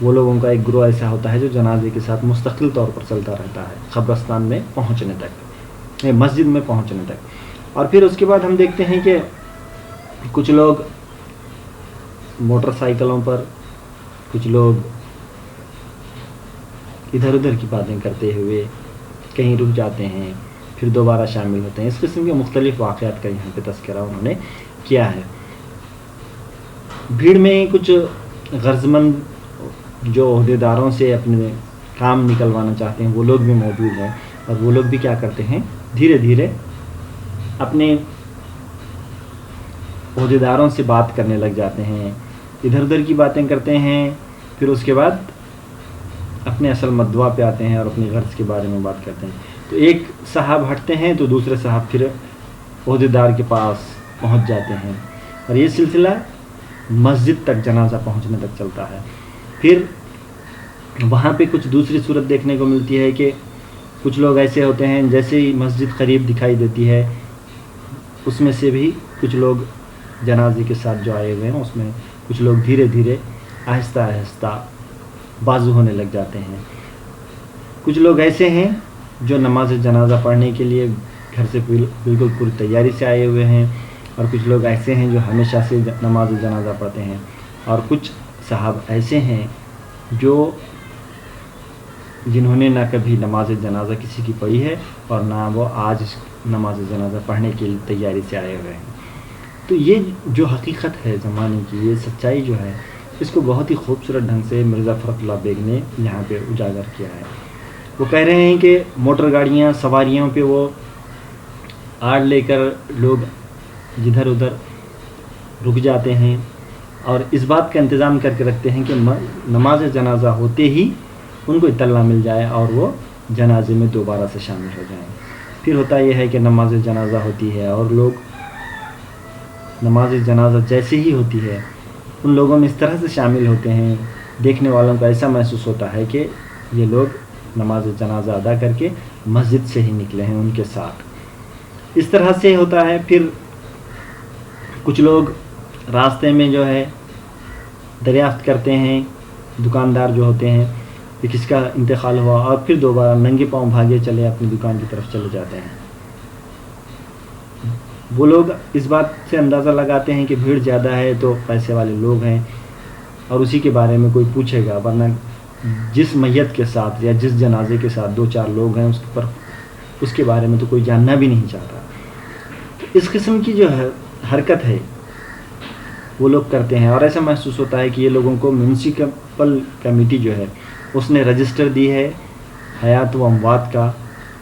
وہ لوگوں کا ایک گروہ ایسا ہوتا ہے جو جنازے کے ساتھ مستقل طور پر چلتا رہتا ہے قبرستان میں پہنچنے تک، مسجد میں پہنچنے تک۔ اور پھر اس کے بعد ہم دیکھتے ہیں کہ کچھ لوگ موٹر سائیکلوں پر، کچھ لوگ ادھر ادھر کی باتیں کرتے ہوئے کہیں رک جاتے ہیں، پھر دوبارہ شامل ہوتے ہیں۔ اس قسم کے مختلف واقعات کا یہاں پہ تذکرہ انہوں نے کیا ہے۔ بھیڑ میں کچھ غرض مند جو عہدیداروں سے اپنے کام نکلوانا چاہتے ہیں وہ لوگ بھی موجود ہیں، اور وہ لوگ بھی کیا کرتے ہیں، دھیرے دھیرے اپنے عہدیداروں سے بات کرنے لگ جاتے ہیں، ادھر ادھر کی باتیں کرتے ہیں، پھر اس کے بعد اپنے اصل مدعا پہ آتے ہیں اور اپنی غرض کے بارے میں بات کرتے ہیں۔ تو ایک صاحب ہٹتے ہیں تو دوسرے صاحب پھر عہدیدار کے پاس پہنچ جاتے ہیں، اور یہ سلسلہ مسجد تک، جنازہ پہنچنے تک چلتا ہے۔ پھر وہاں پہ کچھ دوسری صورت دیکھنے کو ملتی ہے کہ کچھ لوگ ایسے ہوتے ہیں جیسے ہی مسجد قریب دکھائی دیتی ہے، اس میں سے بھی کچھ لوگ جنازے کے ساتھ جو آئے ہوئے ہیں اس میں کچھ لوگ دھیرے دھیرے آہستہ آہستہ بازو ہونے لگ جاتے ہیں۔ کچھ لوگ ایسے ہیں جو نماز جنازہ پڑھنے کے لیے گھر سے بالکل پوری تیاری سے آئے ہوئے ہیں، اور کچھ لوگ ایسے ہیں جو ہمیشہ سے نماز جنازہ پڑھتے ہیں، اور کچھ صاحب ایسے ہیں جنہوں نے نہ کبھی نماز جنازہ کسی کی پڑھی ہے اور نہ وہ آج نماز جنازہ پڑھنے کی تیاری سے آئے ہوئے ہیں۔ تو یہ جو حقیقت ہے زمانے کی، یہ سچائی جو ہے، اس کو بہت ہی خوبصورت ڈھنگ سے مرزا فرت اللہ بیگ نے یہاں پہ اجاگر کیا ہے۔ وہ کہہ رہے ہیں کہ موٹر گاڑیاں، سواریوں پہ وہ آڑ لے کر لوگ جدھر ادھر رک جاتے ہیں، اور اس بات کا انتظام کر کے رکھتے ہیں کہ نماز جنازہ ہوتے ہی ان کو اطلاع مل جائے اور وہ جنازے میں دوبارہ سے شامل ہو جائیں۔ پھر ہوتا یہ ہے کہ نماز جنازہ ہوتی ہے اور لوگ نماز جنازہ جیسے ہی ہوتی ہے ان لوگوں میں اس طرح سے شامل ہوتے ہیں، دیکھنے والوں کو ایسا محسوس ہوتا ہے کہ یہ لوگ نماز جنازہ ادا کر کے مسجد سے ہی نکلے ہیں ان کے ساتھ۔ اس طرح سے ہوتا ہے۔ پھر کچھ لوگ راستے میں جو ہے دریافت کرتے ہیں، دکاندار جو ہوتے ہیں کہ کس کا انتقال ہوا، اور پھر دوبارہ ننگے پاؤں بھاگے چلے اپنی دکان کی طرف چلے جاتے ہیں۔ وہ لوگ اس بات سے اندازہ لگاتے ہیں کہ بھیڑ زیادہ ہے تو پیسے والے لوگ ہیں اور اسی کے بارے میں کوئی پوچھے گا، ورنہ جس میت کے ساتھ یا جس جنازے کے ساتھ 2-4 لوگ ہیں اس کے بارے میں تو کوئی جاننا بھی نہیں چاہتا۔ اس قسم کی جو ہے حرکت ہے وہ لوگ کرتے ہیں، اور ایسا محسوس ہوتا ہے کہ یہ لوگوں کو میونسپل کمیٹی جو ہے اس نے رجسٹر دی ہے حیات و اموات کا،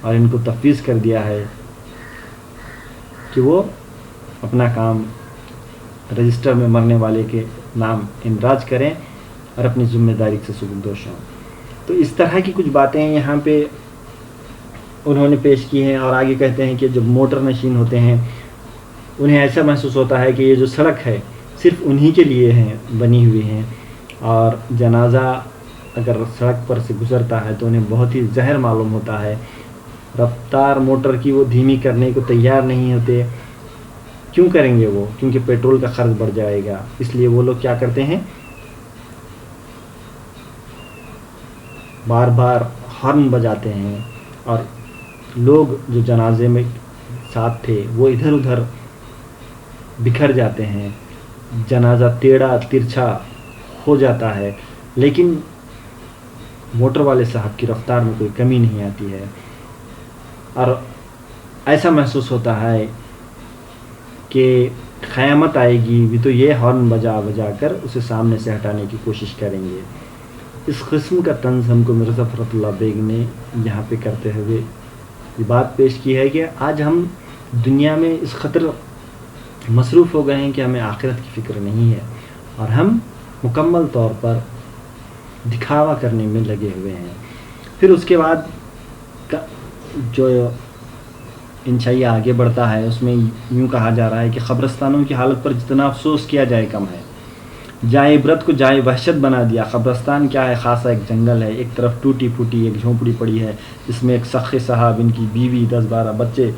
اور ان کو تفویض کر دیا ہے کہ وہ اپنا کام رجسٹر میں مرنے والے کے نام اندراج کریں اور اپنی ذمہ داری سے سبکدوش ہوں۔ تو اس طرح کی کچھ باتیں یہاں پہ انہوں نے پیش کی ہیں، اور آگے کہتے ہیں کہ جب موٹر نشین ہوتے ہیں انہیں ایسا محسوس ہوتا ہے کہ یہ جو سڑک ہے صرف انہی کے لیے بنی ہوئی ہیں، اور جنازہ اگر سڑک پر سے گزرتا ہے تو انہیں بہت ہی زہر معلوم ہوتا ہے۔ رفتار موٹر کی وہ دھیمی کرنے کو تیار نہیں ہوتے۔ کیوں کریں گے وہ؟ کیونکہ پیٹرول کا خرچ بڑھ جائے گا، اس لیے وہ لوگ کیا کرتے ہیں، بار بار ہارن بجاتے ہیں، اور لوگ جو جنازے میں ساتھ تھے وہ ادھر ادھر بکھر جاتے ہیں، جنازہ ٹیڑھا ترچھا ہو جاتا ہے، لیکن موٹر والے صاحب کی رفتار میں کوئی کمی نہیں آتی ہے، اور ایسا محسوس ہوتا ہے کہ قیامت آئے گی بھی تو یہ ہارن بجا بجا کر اسے سامنے سے ہٹانے کی کوشش کریں گے۔ اس قسم کا طنز ہم کو مرزا فرت اللہ بیگ نے یہاں پہ کرتے ہوئے یہ بات پیش کی ہے کہ آج ہم دنیا میں اس قدر مصروف ہو گئے ہیں کہ ہمیں آخرت کی فکر نہیں ہے، اور ہم مکمل طور پر دکھاوا کرنے میں لگے ہوئے ہیں۔ پھر اس کے بعد جو انشائیہ آگے بڑھتا ہے اس میں یوں کہا جا رہا ہے کہ قبرستانوں کی حالت پر جتنا افسوس کیا جائے کم ہے، جائے عبرت کو جائے وحشت بنا دیا۔ قبرستان کیا ہے، خاصا ایک جنگل ہے، ایک طرف ٹوٹی پھوٹی ایک جھونپڑی پڑی ہے، جس میں ایک سخ صاحب، ان کی بیوی، 10-12 بچے،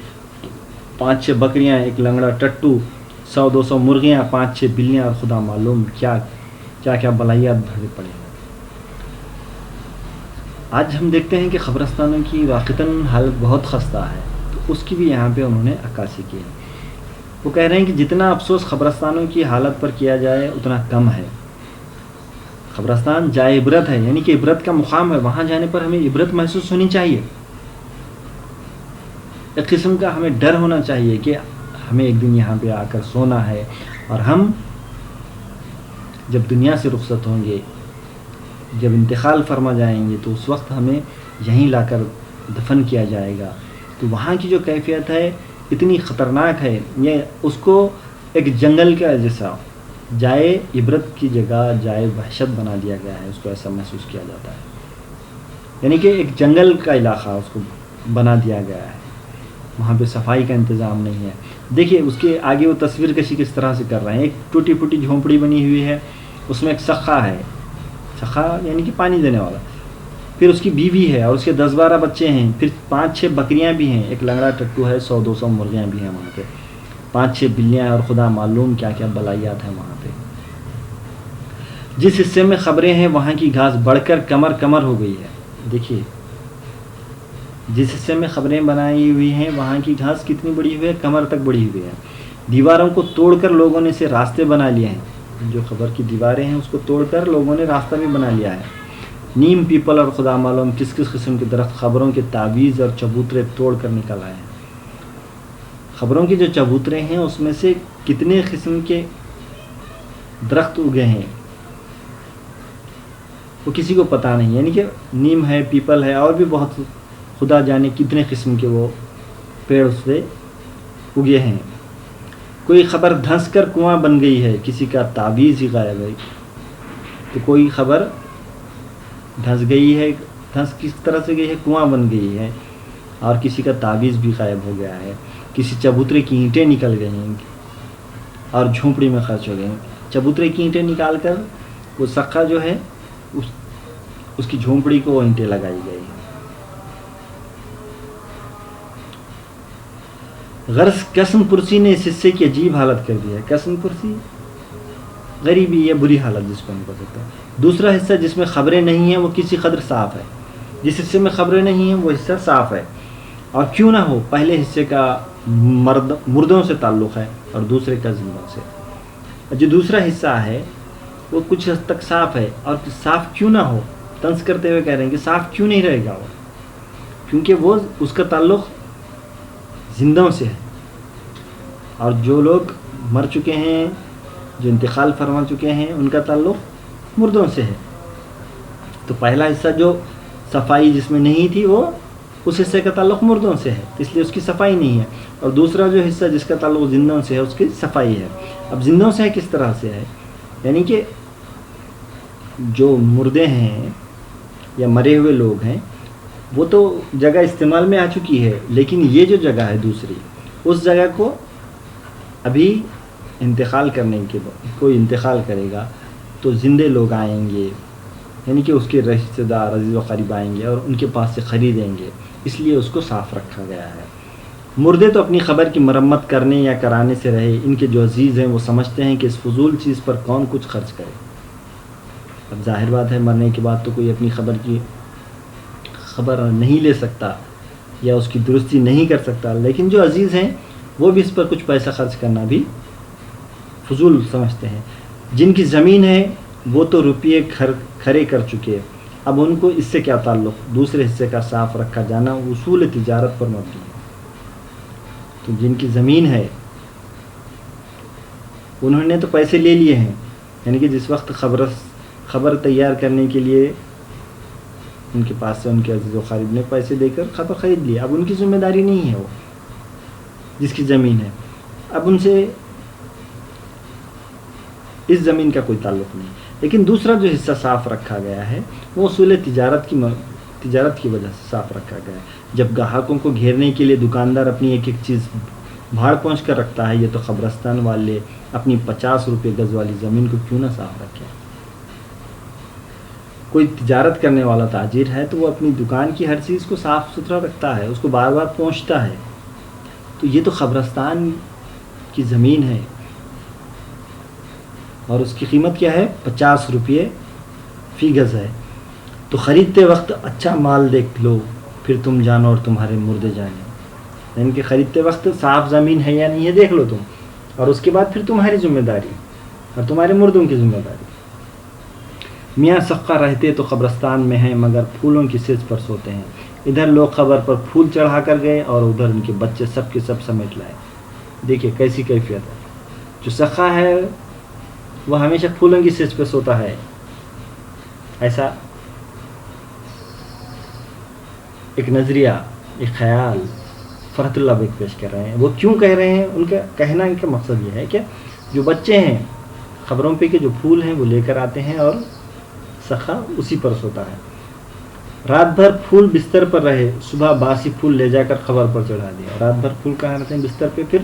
5-6 بکریاں، ایک لنگڑا ٹٹو، 100-200 مرغیاں، 5-6 بلیاں، اور خدا معلوم کیا کیا بلائیات بھرے پڑے ہیں۔ آج ہم دیکھتے ہیں کہ قبرستانوں کی واقعتاً حالت بہت خستہ ہے، تو اس کی بھی یہاں پہ انہوں نے عکاسی کی ہے۔ وہ کہہ رہے ہیں کہ جتنا افسوس قبرستانوں کی حالت پر کیا جائے اتنا کم ہے۔ قبرستان جائے عبرت ہے، یعنی کہ عبرت کا مقام ہے، وہاں جانے پر ہمیں عبرت محسوس ہونی چاہیے، ایک قسم کا ہمیں ڈر ہونا چاہیے کہ ہمیں ایک دن یہاں پہ آ کر سونا ہے، اور ہم جب دنیا سے رخصت ہوں گے، جب انتقال فرما جائیں گے، تو اس وقت ہمیں یہیں لا کر دفن کیا جائے گا۔ تو وہاں کی جو کیفیت ہے اتنی خطرناک ہے، یہ اس کو ایک جنگل کا جیسا جائے عبرت کی جگہ جائے وحشت بنا دیا گیا ہے، اس کو ایسا محسوس کیا جاتا ہے، یعنی کہ ایک جنگل کا علاقہ اس کو بنا دیا گیا ہے، وہاں پہ صفائی کا انتظام نہیں ہے۔ دیکھیے اس کے آگے وہ تصویر کشی کس طرح سے کر رہے ہیں، ایک ٹوٹی پھوٹی جھونپڑی بنی ہوئی ہے، اس میں ایک سقا ہے، سقا یعنی کہ پانی دینے والا، پھر اس کی بیوی ہے اور اس کے 10-12 بچے ہیں، پھر 5-6 بکریاں بھی ہیں، ایک لنگڑا ٹٹو ہے، 100-200 مرغیاں بھی ہیں وہاں پہ، 5-6 بلیاں ہیں، اور خدا معلوم کیا کیا بلائیات ہیں وہاں پہ۔ جس حصے میں خبریں ہیں وہاں کی گھاس بڑھ کر کمر ہو گئی ہے۔ دیکھیے جس حصے میں خبریں بنائی ہوئی ہیں وہاں کی گھاس کتنی بڑی ہوئی ہے، کمر تک بڑی ہوئی ہے۔ دیواروں کو توڑ کر لوگوں نے اسے راستے بنا لیے ہیں، جو خبر کی دیواریں ہیں اس کو توڑ کر لوگوں نے راستہ بھی بنا لیا ہے۔ نیم پیپل اور خدا معلوم کس کس قسم کے درخت خبروں کے تعویذ اور چبوترے توڑ کر نکل آئے ہیں۔ خبروں کے جو چبوترے ہیں اس میں سے کتنے قسم کے درخت اگے ہیں وہ کسی کو پتہ نہیں، یعنی کہ نیم ہے، پیپل ہے، اور بھی بہت خدا جانے کتنے قسم کے وہ پیڑ اس سے اگے ہیں۔ کوئی خبر دھنس کر کنواں بن گئی ہے، کسی کا تعویذ ہی غائب ہے۔ تو کوئی خبر دھنس گئی ہے، دھنس کس طرح سے گئی ہے، کنواں بن گئی ہے، اور کسی کا تعویذ بھی غائب ہو گیا ہے، کسی چبوترے کی اینٹیں نکل گئی ہیں اور جھونپڑی میں خرچ ہو گئے ہیں۔ چبوترے کی اینٹیں نکال کر وہ سقا جو ہے اس کی جھونپڑی کو وہ اینٹیں لگائی گئی ہیں۔ غرض قسم پرسی نے اس حصے کی عجیب حالت کر دی ہے۔ قسم پرسی غریبی یا بری حالت جس کو ہم کہہ سکتے ہیں۔ دوسرا حصہ جس میں خبریں نہیں ہیں وہ کسی قدر صاف ہے، جس حصے میں خبریں نہیں ہیں وہ حصہ صاف ہے، اور کیوں نہ ہو پہلے حصے کا مردوں سے تعلق ہے اور دوسرے کا زندوں سے۔ جو دوسرا حصہ ہے وہ کچھ حد تک صاف ہے، اور صاف کیوں نہ ہو، طنز کرتے ہوئے کہہ رہے ہیں کہ صاف کیوں نہیں رہے گا وہ، کیونکہ وہ اس کا تعلق زندوں سے ہے، اور جو لوگ مر چکے ہیں، جو انتقال فرما چکے ہیں، ان کا تعلق مردوں سے ہے۔ تو پہلا حصہ جو صفائی جس میں نہیں تھی وہ اس حصے کا تعلق مردوں سے ہے، اس لیے اس کی صفائی نہیں ہے، اور دوسرا جو حصہ جس کا تعلق زندوں سے ہے اس کی صفائی ہے۔ اب زندوں سے کس طرح سے ہے، یعنی کہ جو مردے ہیں یا مرے ہوئے لوگ ہیں وہ تو جگہ استعمال میں آ چکی ہے، لیکن یہ جو جگہ ہے دوسری، اس جگہ کو ابھی انتقال کرنے کے بعد کوئی انتقال کرے گا تو زندے لوگ آئیں گے، یعنی کہ اس کے رشتہ دار عزیز و قریب آئیں گے اور ان کے پاس سے خریدیں گے، اس لیے اس کو صاف رکھا گیا ہے۔ مردے تو اپنی خبر کی مرمت کرنے یا کرانے سے رہے، ان کے جو عزیز ہیں وہ سمجھتے ہیں کہ اس فضول چیز پر کون کچھ خرچ کرے۔ اب ظاہر بات ہے مرنے کے بعد تو کوئی اپنی خبر کی خبر نہیں لے سکتا یا اس کی درستی نہیں کر سکتا، لیکن جو عزیز ہیں وہ بھی اس پر کچھ پیسہ خرچ کرنا بھی فضول سمجھتے ہیں۔ جن کی زمین ہے وہ تو روپیے کھڑے کر چکے، اب ان کو اس سے کیا تعلق، دوسرے حصے کا صاف رکھا جانا اصول تجارت پر مبنی ہے۔ تو جن کی زمین ہے انہوں نے تو پیسے لے لیے ہیں، یعنی کہ جس وقت خبر تیار کرنے کے لیے ان کے پاس سے ان کے عزیز و قریب نے پیسے دے کر خبر خرید لی، اب ان کی ذمہ داری نہیں ہے، وہ جس کی زمین ہے اب ان سے اس زمین کا کوئی تعلق نہیں۔ لیکن دوسرا جو حصہ صاف رکھا گیا ہے وہ اصول تجارت کی وجہ سے صاف رکھا گیا ہے۔ جب گاہکوں کو گھیرنے کے لیے دکاندار اپنی ایک ایک چیز بھاڑ پہنچ کر رکھتا ہے، یہ تو قبرستان والے اپنی 50 روپے گز والی زمین کو کیوں نہ صاف رکھیں۔ کوئی تجارت کرنے والا تاجر ہے تو وہ اپنی دکان کی ہر چیز کو صاف ستھرا رکھتا ہے، اس کو بار بار پہنچتا ہے۔ تو یہ تو قبرستان کی زمین ہے اور اس کی قیمت کیا ہے، 50 روپے فی گز ہے۔ تو خریدتے وقت اچھا مال دیکھ لو، پھر تم جانو اور تمہارے مردے جانے. یعنی کہ خریدتے وقت صاف زمین ہے یا نہیں ہے دیکھ لو تم، اور اس کے بعد پھر تمہاری ذمہ داری اور تمہارے مردوں کی ذمہ داری. میاں سقہ رہتے تو قبرستان میں ہیں مگر پھولوں کی سیج پر سوتے ہیں. ادھر لوگ قبر پر پھول چڑھا کر گئے اور ادھر ان کے بچے سب کے سب سمیٹ لائے. دیکھیے کیسی کیفیت ہے. جو سقہ ہے وہ ہمیشہ پھولوں کی سیج پہ سوتا ہے. ایسا ایک نظریہ، ایک خیال فرحت اللہ بیگ پیش کر رہے ہیں. وہ کیوں کہہ رہے ہیں؟ ان کا کہنا ان کا مقصد یہ ہے کہ جو بچے ہیں خبروں پہ کے جو پھول ہیں وہ لے کر آتے ہیں اور سخا اسی پر سوتا ہے. رات بھر پھول بستر پر رہے، صبح باسی پھول لے جا کر خبر پر چڑھا دیا. رات بھر پھول کہاں رہتے ہیں؟ بستر پہ، پھر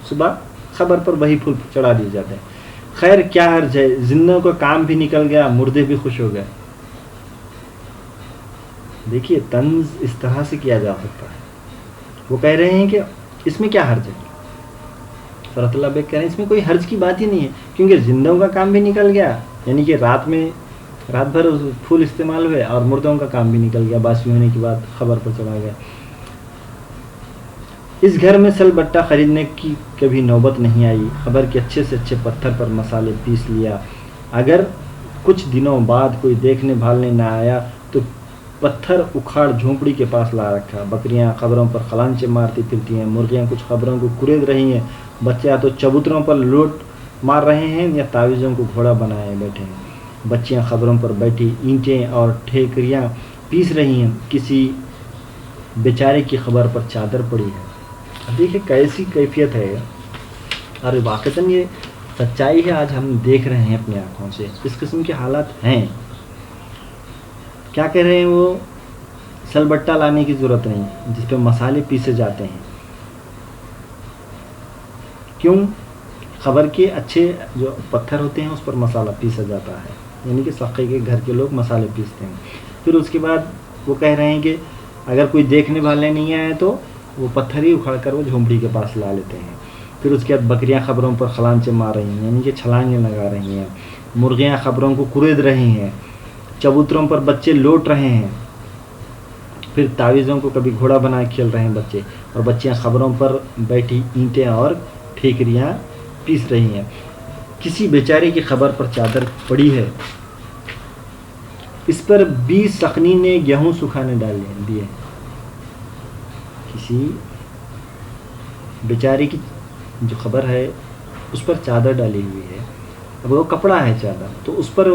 صبح خبر پر وہی پھول چڑھا دیے جاتے ہیں. خیر کیا عرض ہے، زندوں کا کام بھی نکل گیا، مردے بھی خوش ہو گئے. دیکھیے طنز اس طرح سے کیا جا سکتا ہے. وہ کہہ رہے ہیں کہ اس میں کیا حرج ہے. فرحت اللہ بیگ کہہ رہے ہیں اس میں کوئی حرج کی بات ہی نہیں ہے، کیونکہ زندوں کا کام بھی نکل گیا، یعنی کہ رات بھر پھول استعمال ہوئے اور مردوں کا کام بھی نکل گیا، باسی ہونے کے بعد خبر پر چلا گیا. اس گھر میں سل بٹا خریدنے کی کبھی نوبت نہیں آئی. خبر کے اچھے سے اچھے پتھر پر مسالے پیس لیا. اگر کچھ دنوں بعد کوئی دیکھنے بھالنے نہ آیا تو پتھر اکھاڑ جھونپڑی کے پاس لا رکھا. بکریاں خبروں پر خلانچے مارتی پھرتی ہیں، مرغیاں کچھ خبروں کو کرید رہی ہیں، بچے یا تو چبوتروں پر لوٹ مار رہے ہیں یا تعویذوں کو گھوڑا بنائے بیٹھے ہیں. بچیاں خبروں پر بیٹھی اینٹیں اور ٹھیکریاں پیس رہی ہیں. کسی بیچارے کی خبر پر چادر پڑی ہے. دیکھیں کیسی کیفیت ہے، اور واقعتاً یہ سچائی ہے. آج ہم دیکھ رہے ہیں اپنی آنکھوں سے اس قسم کے حالات ہیں. کیا کہہ رہے ہیں وہ؟ سل بٹا لانے کی ضرورت نہیں جس پہ مسالے پیسے جاتے ہیں. کیوں؟ خبر کے اچھے جو پتھر ہوتے ہیں اس پر مسالہ پیسا جاتا ہے، یعنی کہ سقے کے گھر کے لوگ مسالے پیستے ہیں. پھر اس کے بعد وہ کہہ رہے ہیں کہ اگر کوئی دیکھنے والے نہیں آئے تو وہ پتھر ہی اکھاڑ کر وہ جھونپڑی کے پاس لا لیتے ہیں. پھر اس کے بعد بکریاں خبروں پر خلانچے مار رہی ہیں، یعنی کہ چھلانگیں لگا رہی ہیں. مرغیاں خبروں کو کرید رہی ہیں، چبوتروں پر بچے لوٹ رہے ہیں. پھر تعویذوں کو کبھی گھوڑا بنا کے کھیل رہے ہیں بچے، اور بچیاں خبروں پر بیٹھی اینٹیں اور ٹھیکریاں پیس رہی ہیں. کسی بیچارے کی خبر پر چادر پڑی ہے، اس پر 20 سخنی نے گیہوں سکھانے ڈال دیے. کسی بیچارے کی جو خبر ہے اس پر چادر ڈالی ہوئی ہے، اب وہ کپڑا ہے چادر، تو اس پر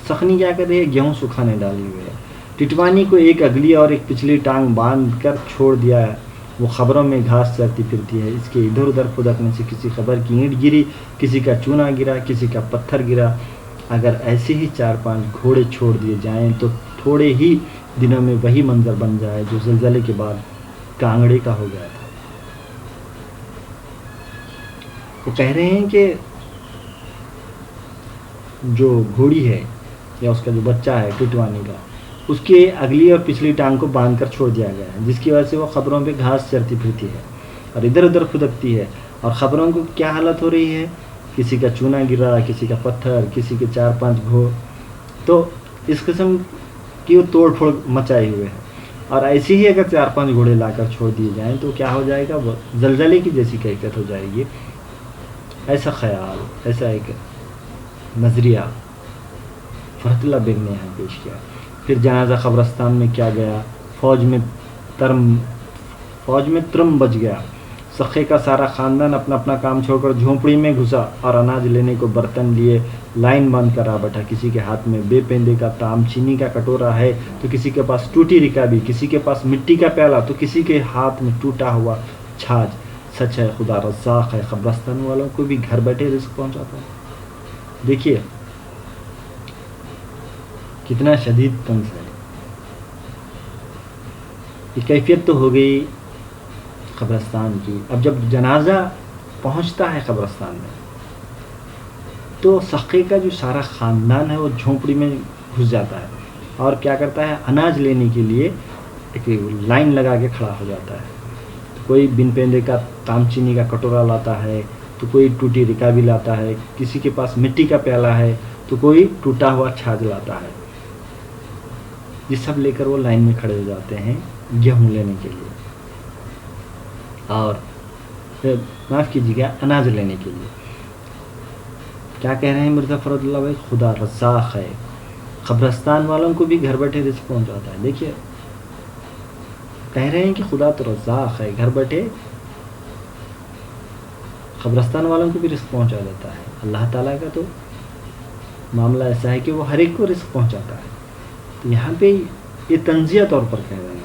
سخنی کیا کر رہی ہے؟ گیہوں سکھانے ڈالی ہوئی ہے. ٹٹوانی کو ایک اگلی اور ایک پچھلی ٹانگ باندھ کر چھوڑ دیا ہے، وہ خبروں میں گھاس چرتی پھرتی ہے. اس کے ادھر ادھر پھدکنے سے کسی خبر کی اینٹ گری، کسی کا چونا گرا، کسی کا پتھر گرا. اگر ایسے ہی 4-5 گھوڑے چھوڑ دیے جائیں تو تھوڑے ہی دنوں میں وہی منظر بن جائے جو زلزلے کے بعد کانگڑے کا ہو گیا تھا. وہ کہہ رہے ہیں کہ جو گھوڑی ہے یا اس کا جو بچہ ہے ٹٹوانی کا، اس کے اگلی اور پچھلی ٹانگ کو باندھ کر چھوڑ دیا گیا ہے، جس کی وجہ سے وہ خبروں پہ گھاس چرتی پھرتی ہے اور ادھر ادھر پھدکتی ہے. اور خبروں کو کیا حالت ہو رہی ہے؟ کسی کا چونا گرا، کسی کا پتھر، کسی کے 4-5 گھوڑ. تو اس قسم کی وہ توڑ پھوڑ مچائے ہوئے ہیں. اور ایسے ہی اگر 4-5 گھوڑے لا کر چھوڑ دیے جائیں تو کیا ہو جائے گا؟ وہ زلزلے کی جیسی کیفیت ہو جائے گی. ایسا خیال، ایسا ایک نظریہ فرحت اللہ بیگ نے یہاں پیش کیا. پھر جنازہ قبرستان میں کیا گیا، فوج میں ترم بچ گیا. سخے کا سارا خاندان اپنا اپنا کام چھوڑ کر جھونپڑی میں گھسا اور اناج لینے کو برتن لیے لائن باندھ کر آ بیٹھا. کسی کے ہاتھ میں بے پیندے کا تام چینی کا کٹورا ہے تو کسی کے پاس ٹوٹی رکابی، کسی کے پاس مٹی کا پیالہ تو کسی کے ہاتھ میں ٹوٹا ہوا چھاج. سچ ہے خدا رزاق ہے، قبرستان والوں کو بھی گھر بیٹھے رزق پہنچاتا ہے. دیکھیے کتنا شدید طنز ہے. یہ کیفیت تو ہو گئی قبرستان کی. اب جب جنازہ پہنچتا ہے قبرستان میں تو سقے کا جو سارا خاندان ہے وہ جھونپڑی میں گھس جاتا ہے اور کیا کرتا ہے؟ اناج لینے کے لیے ایک لائن لگا کے کھڑا ہو جاتا ہے. کوئی بن پیندے کا تام چینی کا کٹورا لاتا ہے تو کوئی ٹوٹی رکابی لاتا ہے، کسی کے پاس مٹی کا پیالہ ہے تو کوئی ٹوٹا ہوا چھاج لاتا ہے. یہ سب لے کر وہ لائن میں کھڑے ہو جاتے ہیں گیہوں لینے کے لیے، اور معاف کیجیے گا اناج لینے کے لیے۔ کیا کہہ رہے ہیں مرزا فرد اللہ بھائی؟ خدا رزاق ہے، قبرستان والوں کو بھی گھر بیٹھے رزق پہنچاتا ہے۔ دیکھیے کہہ رہے ہیں کہ خدا تو رزاق ہے، گھر بیٹھے قبرستان والوں کو بھی رزق پہنچا دیتا ہے۔ اللہ تعالیٰ کا تو معاملہ ایسا ہے کہ وہ ہر ایک کو رزق پہنچاتا ہے۔ تو یہاں پہ یہ تنزیہ طور پر کہہ رہے ہیں۔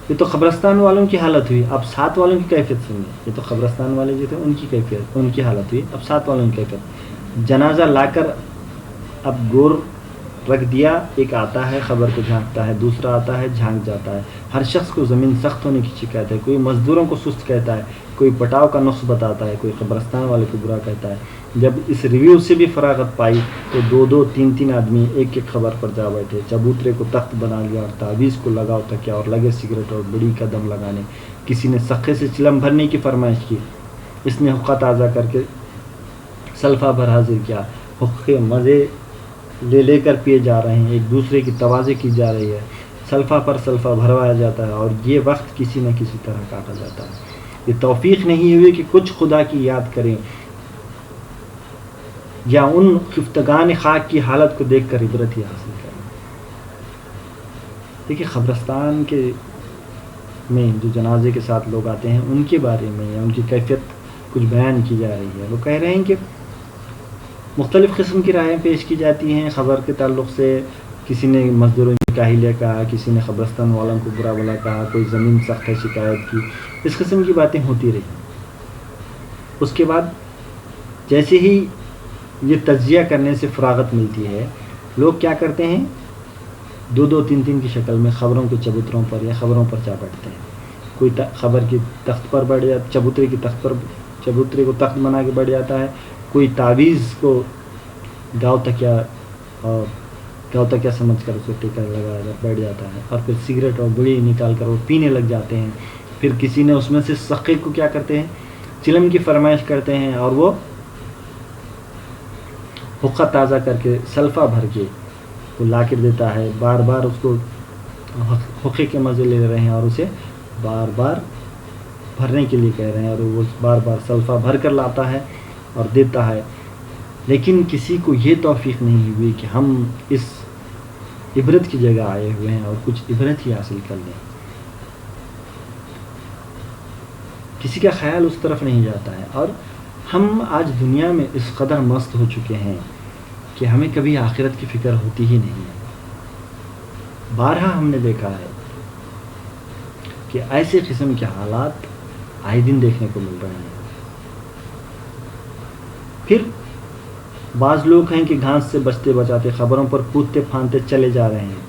یہ تو قبرستان والوں کی حالت ہوئی، اب ساتھ والوں کی کیفیت سنیے۔ یہ تو قبرستان والے جو تھے ان کی کیفیت، ان کی حالت ہوئی، اب ساتھ والوں کی کیفیت۔ جنازہ لا کر اب گور رکھ دیا، ایک آتا ہے خبر کو جھانکتا ہے، دوسرا آتا ہے جھانک جاتا ہے۔ ہر شخص کو زمین سخت ہونے کی شکایت ہے، کوئی مزدوروں کو سست کہتا ہے، کوئی پٹاؤ کا نقص بتاتا ہے، کوئی قبرستان والے کو برا کہتا ہے۔ جب اس ریویو سے بھی فراغت پائی تو دو دو تین تین آدمی ایک ایک خبر پر جا بیٹھے، چبوترے کو تخت بنا لیا اور تعویذ کو لگاؤ تکیا اور لگے سگریٹ اور بڑی کا دم لگانے۔ کسی نے سخے سے چلم بھرنے کی فرمائش کی، اس نے حقہ تازہ کر کے سلفا بھر حاضر کیا۔ حقے مزے لے لے کر پیے جا رہے ہیں، ایک دوسرے کی توازے کی جا رہی ہے، سلفا پر سلفا بھروایا جاتا ہے اور یہ وقت کسی نہ کسی طرح کاٹا جاتا ہے۔ یہ توفیق نہیں ہوئی کہ کچھ خدا کی یاد کریں یا ان خفتگان خاک کی حالت کو دیکھ کر عبرت ہی حاصل کریں۔ دیکھیے قبرستان کے میں جو جنازے کے ساتھ لوگ آتے ہیں ان کے بارے میں یا ان کی کیفیت کچھ بیان کی جا رہی ہے۔ وہ کہہ رہے ہیں کہ مختلف قسم کی رائیں پیش کی جاتی ہیں خبر کے تعلق سے۔ کسی نے مزدوروں کی کاہلیہ کہا، کسی نے قبرستان والوں کو برا بلا کہا، کوئی زمین سخت ہے شکایت کی، اس قسم کی باتیں ہوتی رہی۔ اس کے بعد جیسے ہی یہ تجزیہ کرنے سے فراغت ملتی ہے، لوگ کیا کرتے ہیں، دو دو تین تین کی شکل میں خبروں کے چبوتروں پر یا خبروں پر جا بیٹھتے ہیں۔ کوئی خبر کی تخت پر بیٹھ جاتا، چبوترے کی تخت پر، چبوترے کو تخت بنا کے بیٹھ جاتا ہے، کوئی تعویذ کو گاؤ تکیا سمجھ کر اسے ٹیکا لگا بیٹھ جاتا ہے، اور پھر سگریٹ اور بڑی نکال کر وہ پینے لگ جاتے ہیں۔ پھر کسی نے اس میں سے سقے کو کیا کرتے ہیں، چلم کی فرمائش کرتے ہیں، اور وہ حقہ تازہ کر کے سلفا بھر کے وہ لا کر دیتا ہے۔ بار بار اس کو حقے کے مزے لے رہے ہیں اور اسے بار بار بھرنے کے لیے کہہ رہے ہیں، اور وہ بار بار سلفا بھر کر لاتا ہے اور دیتا ہے۔ لیکن کسی کو یہ توفیق نہیں ہوئی کہ ہم اس عبرت کی جگہ آئے ہوئے ہیں اور کچھ عبرت ہی حاصل کر لیں۔ کسی کا خیال اس طرف نہیں جاتا ہے، اور ہم آج دنیا میں اس قدر مست ہو چکے ہیں کہ ہمیں کبھی آخرت کی فکر ہوتی ہی نہیں ہے۔ بارہا ہم نے دیکھا ہے کہ ایسے قسم کے حالات آئے دن دیکھنے کو مل رہے ہیں۔ پھر بعض لوگ ہیں کہ گھاس سے بچتے بچاتے خبروں پر کودتے پھاندتے چلے جا رہے ہیں۔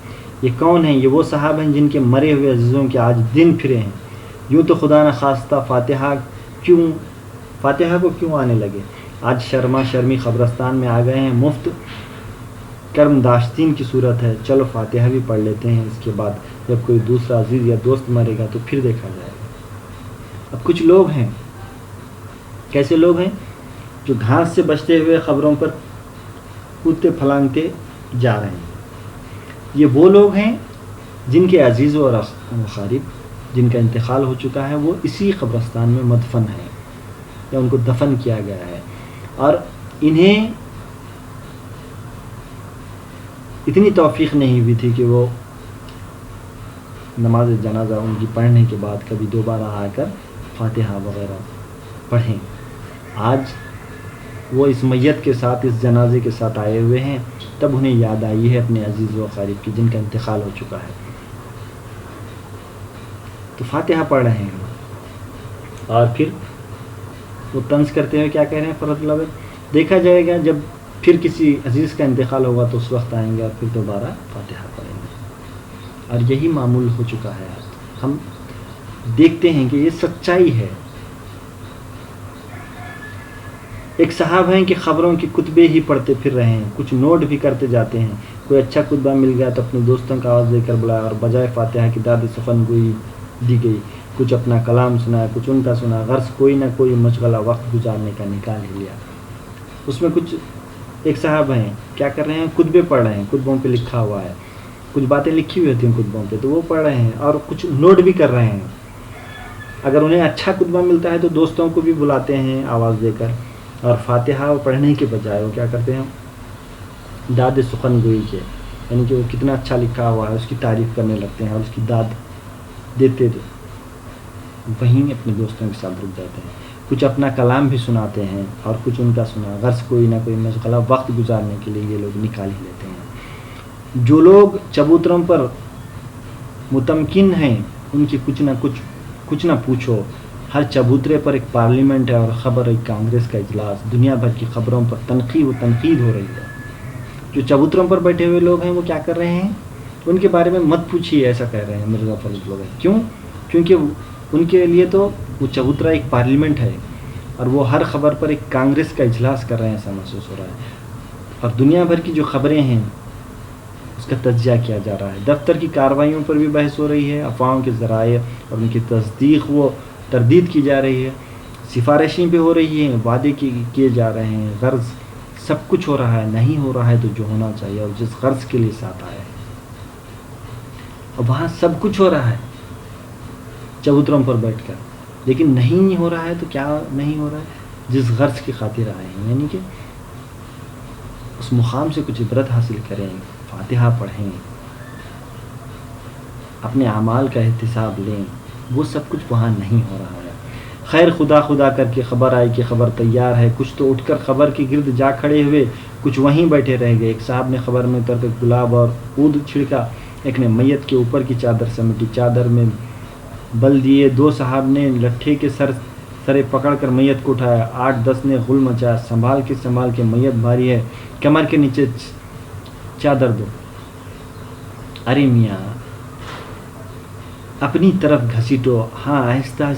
یہ کون ہیں؟ یہ وہ صاحب ہیں جن کے مرے ہوئے عزیزوں کے آج دن پھرے ہیں۔ یوں تو خدا نہ خواستہ فاتحہ کو کیوں آنے لگے؟ آج شرما شرمی قبرستان میں آ گئے ہیں، مفت کرم داشتین کی صورت ہے، چلو فاتحہ بھی پڑھ لیتے ہیں، اس کے بعد جب کوئی دوسرا عزیز یا دوست مرے گا تو پھر دیکھا جائے گا۔ اب کچھ لوگ ہیں، کیسے لوگ ہیں جو گھاس سے بچتے ہوئے خبروں پر کودتے پھلانگتے جا رہے ہیں۔ یہ وہ لوگ ہیں جن کے عزیز اور اقارب جن کا انتقال ہو چکا ہے وہ اسی قبرستان میں مدفن ہیں یا ان کو دفن کیا گیا ہے، اور انہیں اتنی توفیق نہیں ہوئی تھی کہ وہ نماز جنازہ ان کی پڑھنے کے بعد کبھی دوبارہ آ کر فاتحہ وغیرہ پڑھیں۔ آج وہ اس میت کے ساتھ، اس جنازے کے ساتھ آئے ہوئے ہیں، تب انہیں یاد آئی ہے اپنے عزیز و اقارب کی جن کا انتقال ہو چکا ہے، تو فاتحہ پڑھ رہے ہیں۔ اور پھر وہ طنز کرتے ہوئے کیا کہہ رہے ہیں فرت اللہ بھائی، دیکھا جائے گا جب پھر کسی عزیز کا انتقال ہوگا تو اس وقت آئیں گے اور پھر دوبارہ فاتحہ پڑھیں گے۔ اور یہی معمول ہو چکا ہے۔ ہم دیکھتے ہیں کہ یہ سچائی ہے۔ ایک صاحب ہیں کہ خبروں کی کتبے ہی پڑھتے پھر رہے ہیں، کچھ نوٹ بھی کرتے جاتے ہیں، کوئی اچھا کتبہ مل گیا تو اپنے دوستوں کا آواز دے کر بلایا اور بجائے فاتحہ کی داد سخن گوئی دی گئی، کچھ اپنا کلام سنا، کچھ ان کا سنا، غرض کوئی نہ کوئی مشغلہ وقت گزارنے کا نکال ہی لیا۔ اس میں کچھ ایک صاحب ہیں کیا کر رہے ہیں، کتبے پڑھ رہے ہیں، کتبوں پہ لکھا ہوا ہے کچھ باتیں لکھی ہوئی ہوتی ہیں خطبوں پہ تو وہ پڑھ رہے ہیں اور کچھ نوٹ بھی کر رہے ہیں. اگر انہیں اچھا خطبہ ملتا ہے تو دوستوں کو بھی بلاتے ہیں آواز دے کر, اور فاتحہ پڑھنے کے بجائے وہ کیا کرتے ہیں, داد سخن گوئی کے, یعنی کہ وہ کتنا اچھا لکھا ہوا ہے اس کی تعریف کرنے لگتے ہیں اور اس کی داد دیتے تھے, وہیں اپنے دوستوں کے ساتھ رک جاتے ہیں. کچھ اپنا کلام بھی سناتے ہیں اور کچھ ان کا سنا, غرض کوئی نہ کوئی مشغلہ وقت گزارنے کے لیے یہ لوگ نکال ہی لیتے ہیں. جو لوگ چبوتروں پر متمکن ہیں ان کی کچھ نہ پوچھو. ہر چبوترے پر ایک پارلیمنٹ ہے اور خبر ایک کانگریس کا اجلاس. دنیا بھر کی خبروں پر تنقید ہو رہی ہے. جو چبوتروں پر بیٹھے ہوئے لوگ ہیں وہ کیا کر رہے ہیں, ان کے بارے میں مت پوچھیے, ایسا کہہ رہے ہیں مرزا فروخ لوگ. کیوں؟ کیونکہ ان کے لیے تو وہ چبوترا ایک پارلیمنٹ ہے اور وہ ہر خبر پر ایک کانگریس کا اجلاس کر رہے ہیں, ایسا محسوس ہو رہا ہے. اور دنیا بھر کی جو خبریں ہیں اس کا تجزیہ کیا جا رہا ہے. دفتر کی کارروائیوں پر بھی بحث ہو رہی ہے. افواہوں کے ذرائع اور ان کی تصدیق و تردید کی جا رہی ہے. سفارشیں بھی ہو رہی ہیں, وعدے کیے جا رہے ہیں. غرض سب کچھ ہو رہا ہے, نہیں ہو رہا ہے تو جو ہونا چاہیے اور جس غرض کے لیے ساتھ آیا ہے. اور وہاں سب کچھ ہو رہا ہے چبوتروں پر بیٹھ کر, لیکن نہیں ہو رہا ہے تو کیا نہیں ہو رہا ہے, جس غرض کی خاطر آئے ہیں. یعنی کہ اس مقام سے کچھ عبرت حاصل کریں, فاتحہ پڑھیں, اپنے اعمال کا احتساب لیں. وہ سب کچھ وہاں نہیں ہو رہا ہے. خیر خدا کر کے خبر آئی کہ خبر تیار ہے. کچھ تو اٹھ کر خبر کے گرد جا کھڑے ہوئے, کچھ وہیں بیٹھے رہ گئے. ایک صاحب نے خبر میں اتر کر گلاب اور عود چھڑکا, ایک نے میت کے اوپر کی چادر سمیٹی, چادر میں بل دیے. 2 صاحب نے لٹھے کے سرے پکڑ کر میت کو اٹھایا. 8-10 نے غل مچایا, سنبھال کے میت بھاری ہے, کمر کے نیچے چادر دو. ارے میاں اپنی طرف گھسیٹو, ہاں آہستہ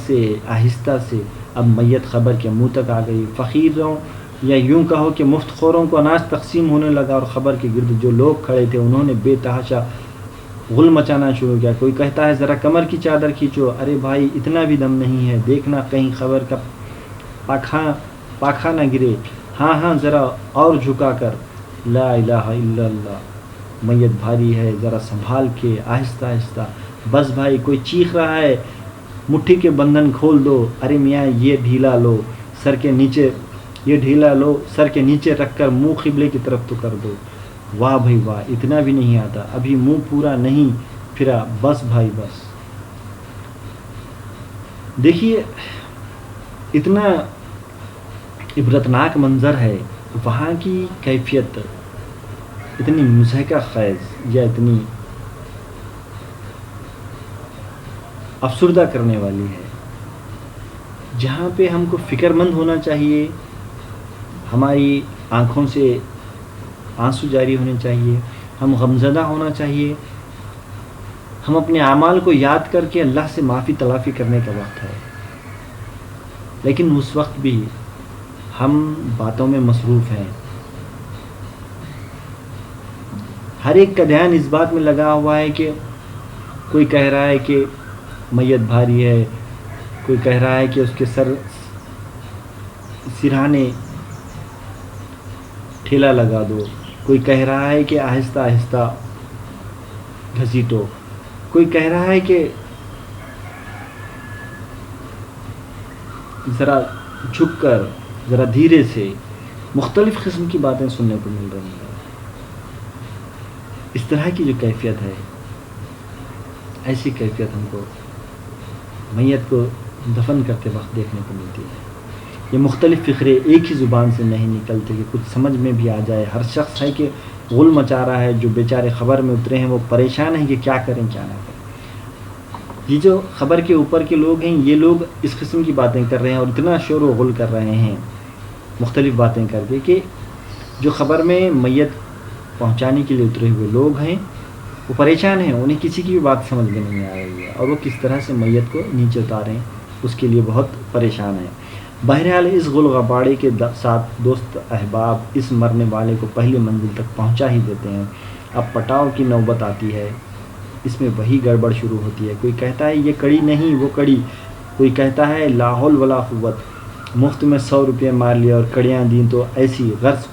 سے. اب میت خبر کے منہ تک آ گئی. فقیروں یا یوں کہو کہ مفت خوروں کو اناج تقسیم ہونے لگا اور خبر کے گرد جو لوگ کھڑے تھے انہوں نے بے تحاشا غل مچانا شروع کیا. کوئی کہتا ہے ذرا کمر کی چادر کھینچو. ارے بھائی اتنا بھی دم نہیں ہے, دیکھنا کہیں خبر کا پاکھا نہ گرے. ہاں ذرا اور جھکا کر. لا الہ الا اللہ, میت بھاری ہے, ذرا سنبھال کے, آہستہ. بس بھائی کوئی چیخ رہا ہے, مٹھی کے بندھن کھول دو. ارے میاں یہ ڈھیلا لو, سر کے نیچے رکھ کر منہ قبلے کی طرف تو کر دو. واہ بھائی واہ, اتنا بھی نہیں آتا, ابھی منہ پورا نہیں پھرا. بس بھائی بس. دیکھیے اتنا عبرتناک منظر ہے, وہاں کی کیفیت اتنی مضحکہ خیز یا اتنی افسردہ کرنے والی ہے, جہاں پہ ہم کو فکر مند ہونا چاہیے, ہماری آنکھوں سے آنسو جاری ہونے چاہیے, ہم غمزدہ ہونا چاہیے. ہم اپنے اعمال کو یاد کر کے اللہ سے معافی تلافی کرنے کا وقت ہے, لیکن اس وقت بھی ہم باتوں میں مصروف ہیں. ہر ایک کا دھیان اس بات میں لگا ہوا ہے کہ کوئی کہہ رہا ہے کہ میت بھاری ہے, کوئی کہہ رہا ہے کہ اس کے سرہانے ٹھیلا لگا دو, کوئی کہہ رہا ہے کہ آہستہ گھسیٹو, کوئی کہہ رہا ہے کہ ذرا جھک کر, ذرا دھیرے سے. مختلف قسم کی باتیں سننے کو مل رہی ہیں. اس طرح کی جو کیفیت ہے, ایسی کیفیت ہم کو میت کو دفن کرتے وقت دیکھنے کو ملتی ہے. یہ مختلف فقرے ایک ہی زبان سے نہیں نکلتے کہ کچھ سمجھ میں بھی آ جائے. ہر شخص ہے کہ غل مچا رہا ہے. جو بیچارے خبر میں اترے ہیں وہ پریشان ہیں کہ کیا کریں کیا نہ کریں. یہ جو خبر کے اوپر کے لوگ ہیں, یہ لوگ اس قسم کی باتیں کر رہے ہیں اور اتنا شور و غل کر رہے ہیں مختلف باتیں کر کے کہ جو خبر میں میت پہنچانے کے لیے اترے ہوئے لوگ ہیں وہ پریشان ہیں. انہیں کسی کی بھی بات سمجھ میں نہیں آ رہی ہے اور وہ کس طرح سے میت کو نیچے اتاریں اس کے لیے بہت پریشان ہیں. بہرحال اس غل غباڑے کے ساتھ دوست احباب اس مرنے والے کو پہلی منزل تک پہنچا ہی دیتے ہیں. اب پٹاؤ کی نوبت آتی ہے. اس میں وہی گڑبڑ شروع ہوتی ہے. کوئی کہتا ہے یہ کڑی نہیں وہ کڑی, کوئی کہتا ہے لا حول ولا قوت, مفت میں 100 روپے مار لیا اور کڑیاں دیں تو ایسی. غرض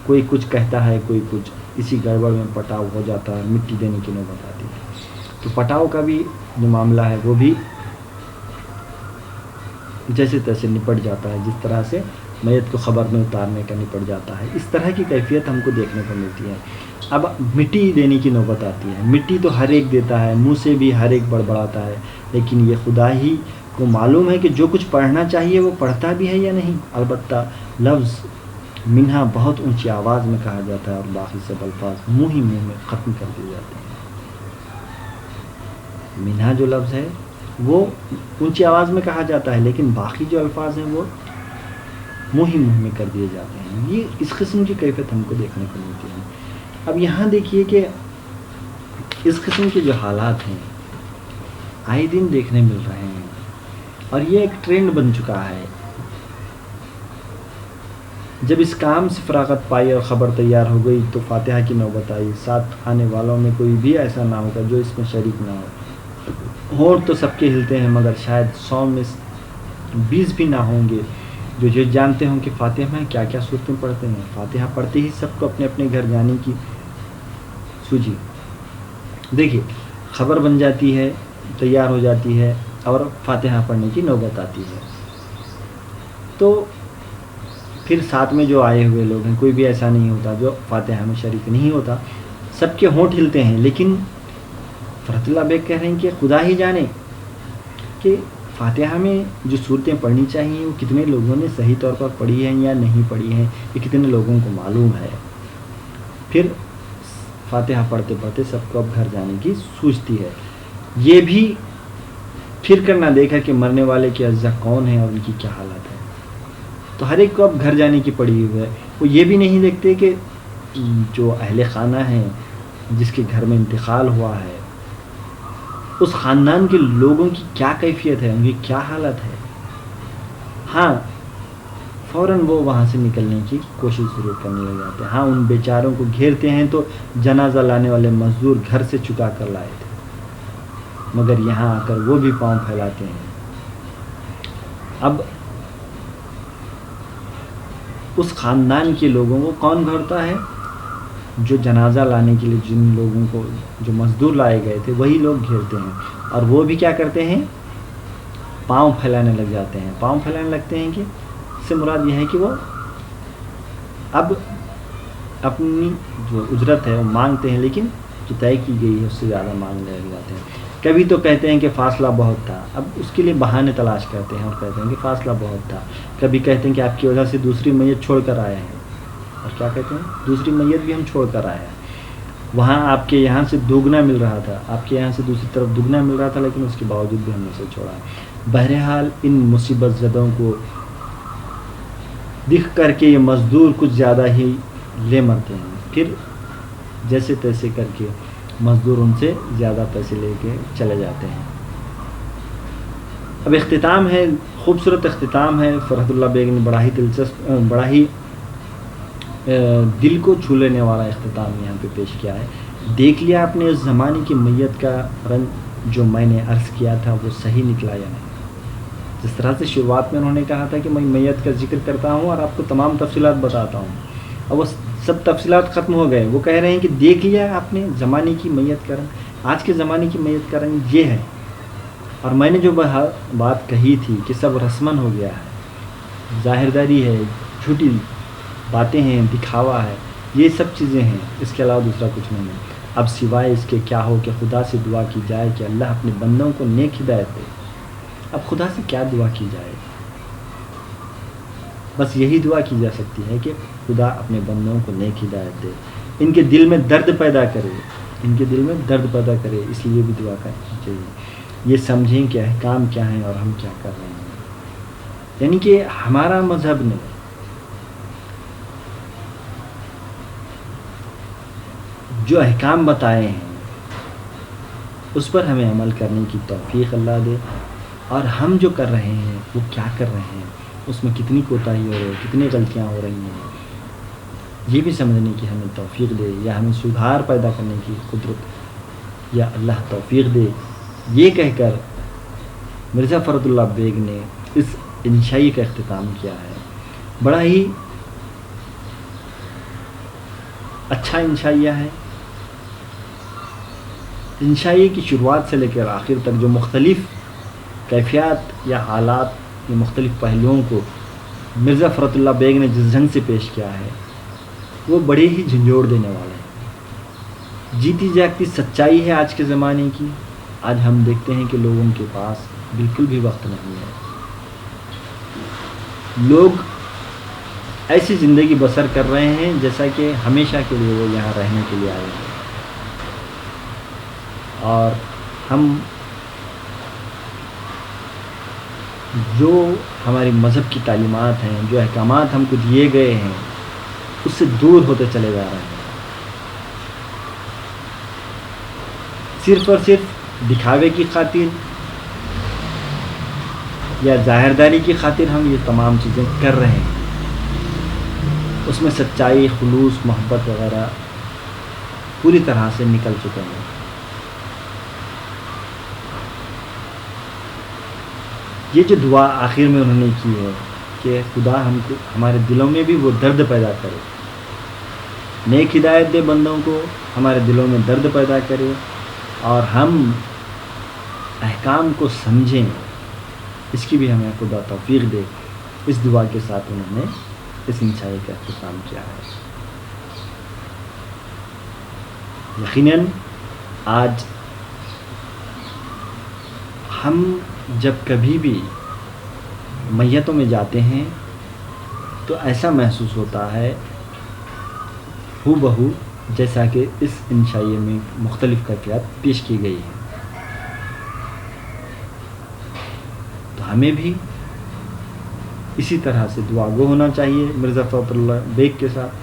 کوئی کچھ کہتا ہے, کوئی کچھ. اسی گڑبڑ میں پٹاؤ ہو جاتا ہے، مٹی دینے کی نوبت آتی ہے۔ تو پٹاؤ کا بھی جو معاملہ ہے وہ بھی جیسے تیسے نپٹ جاتا ہے، جس طرح سے میت کو خبر میں اتارنے کا نپٹ جاتا ہے، اس طرح کی کیفیت ہم کو دیکھنے کو ملتی ہے۔ اب مٹی دینے کی نوبت آتی ہے۔ مٹی تو ہر ایک دیتا ہے، منہ سے بھی ہر ایک بڑبڑاتا ہے، لیکن یہ خدا ہی کو معلوم ہے کہ جو کچھ پڑھنا چاہیے وہ پڑھتا بھی ہے یا نہیں۔ البتہ لفظ منہا بہت اونچی آواز میں کہا جاتا ہے اور باقی سب الفاظ منہ ہی منہ میں ختم کر دیے جاتے ہیں۔ منہا جو لفظ ہے وہ اونچی آواز میں کہا جاتا ہے، لیکن باقی جو الفاظ ہیں وہ منہ ہی منہ میں کر دیے جاتے ہیں۔ یہ اس قسم کی کیفیت ہم کو دیکھنے کو ملتی ہے۔ اب یہاں دیکھیے کہ اس قسم کے جو حالات ہیں آئے دن دیکھنے مل رہے ہیں، اور یہ ایک ٹرینڈ بن چکا ہے۔ جب اس کام سے فراغت پائی اور خبر تیار ہو گئی تو فاتحہ کی نوبت آئی۔ ساتھ آنے والوں میں کوئی بھی ایسا نہ ہوگا جو اس میں شریک نہ ہو۔ ہونٹ تو سب کے ہلتے ہیں، مگر شاید 100 میں 20 بھی نہ ہوں گے جو جانتے ہوں کہ فاتحہ میں کیا کیا صورتیں پڑھتے ہیں۔ فاتحہ پڑھتے ہی سب کو اپنے اپنے گھر جانے کی سوچی۔ دیکھیے، خبر بن جاتی ہے، تیار ہو جاتی ہے اور فاتحہ پڑھنے کی نوبت آتی ہے، تو پھر ساتھ میں جو آئے ہوئے لوگ ہیں کوئی بھی ایسا نہیں ہوتا جو فاتحہ میں شریک نہیں ہوتا۔ سب کے ہونٹ ہلتے ہیں، لیکن فرحت اللہ بیگ کہہ رہے ہیں کہ خدا ہی جانے کہ فاتحہ میں جو صورتیں پڑھنی چاہیے وہ کتنے لوگوں نے صحیح طور پر پڑھی ہیں یا نہیں پڑھی ہیں، یہ کتنے لوگوں کو معلوم ہے۔ پھر فاتحہ پڑھتے پڑھتے سب کو اب گھر جانے کی سوچتی ہے۔ یہ بھی پھر کر نہ دیکھا کہ مرنے والے کے اعزا کون ہیں اور ان کی کیا حالت ہے، تو ہر ایک کو اب گھر جانے کی پڑی ہوئی ہے۔ وہ یہ بھی نہیں دیکھتے کہ جو اہل خانہ ہیں جس کے گھر میں انتقال ہوا ہے اس خاندان کے لوگوں کی کیا کیفیت ہے، ان کی کیا حالت ہے۔ ہاں، فوراً وہ وہاں سے نکلنے کی کوشش ضرور کرنے لگ جاتے ہیں۔ ہاں، ان بیچاروں کو گھیرتے ہیں تو جنازہ لانے والے مزدور گھر سے چکا کر لائے تھے، مگر یہاں آ کر وہ بھی پاؤں پھیلاتے ہیں۔ اب اس خاندان کے لوگوں کو کون گھرتا ہے؟ جو جنازہ لانے کے لیے جن لوگوں کو جو مزدور لائے گئے تھے وہی لوگ گھیرتے ہیں، اور وہ بھی کیا کرتے ہیں؟ پاؤں پھیلانے لگ جاتے ہیں۔ پاؤں پھیلانے لگتے ہیں کہ اس سے مراد یہ ہے کہ وہ اب اپنی جو اجرت ہے وہ مانگتے ہیں، لیکن جو طے کی گئی ہے اس سے زیادہ مانگنے لگ جاتے ہیں۔ کبھی تو کہتے ہیں کہ فاصلہ بہت تھا، اب اس کے لیے بہانے تلاش کرتے ہیں اور کہتے ہیں کہ فاصلہ بہت تھا۔ کبھی کہتے ہیں کہ آپ کی وجہ سے دوسری میت چھوڑ کر آئے ہیں، اور کیا کہتے ہیں؟ دوسری میت بھی ہم چھوڑ کر آئے ہیں۔ وہاں آپ کے یہاں سے دوگنا مل رہا تھا، آپ کے یہاں سے دوسری طرف دگنا مل رہا تھا، لیکن اس کے باوجود بھی ہم نے اسے چھوڑا ہے۔ بہرحال ان مصیبت زدوں کو دکھ کر کے یہ مزدور کچھ زیادہ ہی لے مرتے ہیں، پھر جیسے تیسے کر کے مزدور ان سے زیادہ پیسے لے کے چلے جاتے ہیں۔ اب اختتام ہے، خوبصورت اختتام ہے۔ فرحت اللہ بیگ نے بڑا ہی دلچسپ، بڑا ہی دل کو چھو لینے والا اختتام یہاں پہ پیش کیا ہے۔ دیکھ لیا آپ نے اس زمانے کی میت کا رنگ جو میں نے عرض کیا تھا وہ صحیح نکلا یا نہیں؟ جس طرح سے شروعات میں انہوں نے کہا تھا کہ میں میت کا ذکر کرتا ہوں اور آپ کو تمام تفصیلات بتاتا ہوں، اب وہ سب تفصیلات ختم ہو گئے۔ وہ کہہ رہے ہیں کہ دیکھ لیا آپ نے زمانے کی میت کا رنگ، آج کے زمانے کی میت کا رنگ یہ ہے، اور میں نے جو بات کہی تھی کہ سب رسمن ہو گیا ہے، ظاہر داری ہے، جھوٹی باتیں ہیں، دکھاوا ہے، یہ سب چیزیں ہیں، اس کے علاوہ دوسرا کچھ نہیں ہے۔ اب سوائے اس کے کیا ہو کہ خدا سے دعا کی جائے کہ اللہ اپنے بندوں کو نیک ہدایت دے۔ اب خدا سے کیا دعا کی جائے؟ بس یہی دعا کی جا سکتی ہے کہ خدا اپنے بندوں کو نیک ہدایت دے، ان کے دل میں درد پیدا کرے، ان کے دل میں درد پیدا کرے، اس لیے بھی دعا کرنی چاہیے۔ یہ سمجھیں کہ احکام کیا ہیں اور ہم کیا کر رہے ہیں، یعنی کہ ہمارا مذہب نے جو احکام بتائے ہیں اس پر ہمیں عمل کرنے کی توفیق اللہ دے، اور ہم جو کر رہے ہیں وہ کیا کر رہے ہیں، اس میں کتنی کوتاہی ہو رہی ہے، کتنی غلطیاں ہو رہی ہیں، یہ بھی سمجھنے کی ہمیں توفیق دے، یا ہمیں سدھار پیدا کرنے کی قدرت یا اللہ توفیق دے۔ یہ کہہ کر مرزا فرحت اللہ بیگ نے اس انشائی کا اختتام کیا ہے۔ بڑا ہی اچھا انشائیہ ہے. انشائیے کی شروعات سے لے کر آخر تک جو مختلف کیفیات یا حالات یا مختلف پہلوؤں کو مرزا فرت اللہ بیگ نے جس ڈھنگ سے پیش کیا ہے وہ بڑے ہی جھنجھوڑ دینے والے ہیں. جیتی جاگتی سچائی ہے آج کے زمانے کی. آج ہم دیکھتے ہیں کہ لوگوں کے پاس بالکل بھی وقت نہیں ہے. لوگ ایسی زندگی بسر کر رہے ہیں جیسا کہ ہمیشہ کے لیے وہ یہاں رہنے کے لیے آئے ہیں. اور ہم جو ہماری مذہب کی تعلیمات ہیں، جو احکامات ہم کو دیے گئے ہیں، اس سے دور ہوتے چلے جا رہے ہیں. صرف اور صرف دکھاوے کی خاطر یا ظاہرداری کی خاطر ہم یہ تمام چیزیں کر رہے ہیں. اس میں سچائی، خلوص، محبت وغیرہ پوری طرح سے نکل چکے ہیں. یہ جو دعا آخر میں انہوں نے کی ہے کہ خدا ہم کو ہمارے دلوں میں بھی وہ درد پیدا کرے، نیک ہدایت دے بندوں کو، ہمارے دلوں میں درد پیدا کرے اور ہم احکام کو سمجھیں، اس کی بھی ہمیں خدا توفیق دے. اس دعا کے ساتھ انہوں نے اس انشائی کا اختتام کیا ہے. یقیناً آج ہم جب کبھی بھی میتوں میں جاتے ہیں تو ایسا محسوس ہوتا ہے ہو بہو جیسا کہ اس انشائیے میں مختلف کیفیات پیش کی گئی ہیں. تو ہمیں بھی اسی طرح سے دعا گو ہونا چاہیے مرزا فرت اللہ بیگ کے ساتھ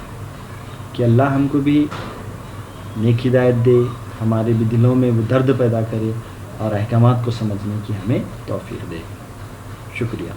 کہ اللہ ہم کو بھی نیک ہدایت دے، ہمارے بھی دلوں میں وہ درد پیدا کرے اور احکامات کو سمجھنے کی ہمیں توفیق دے. شکریہ.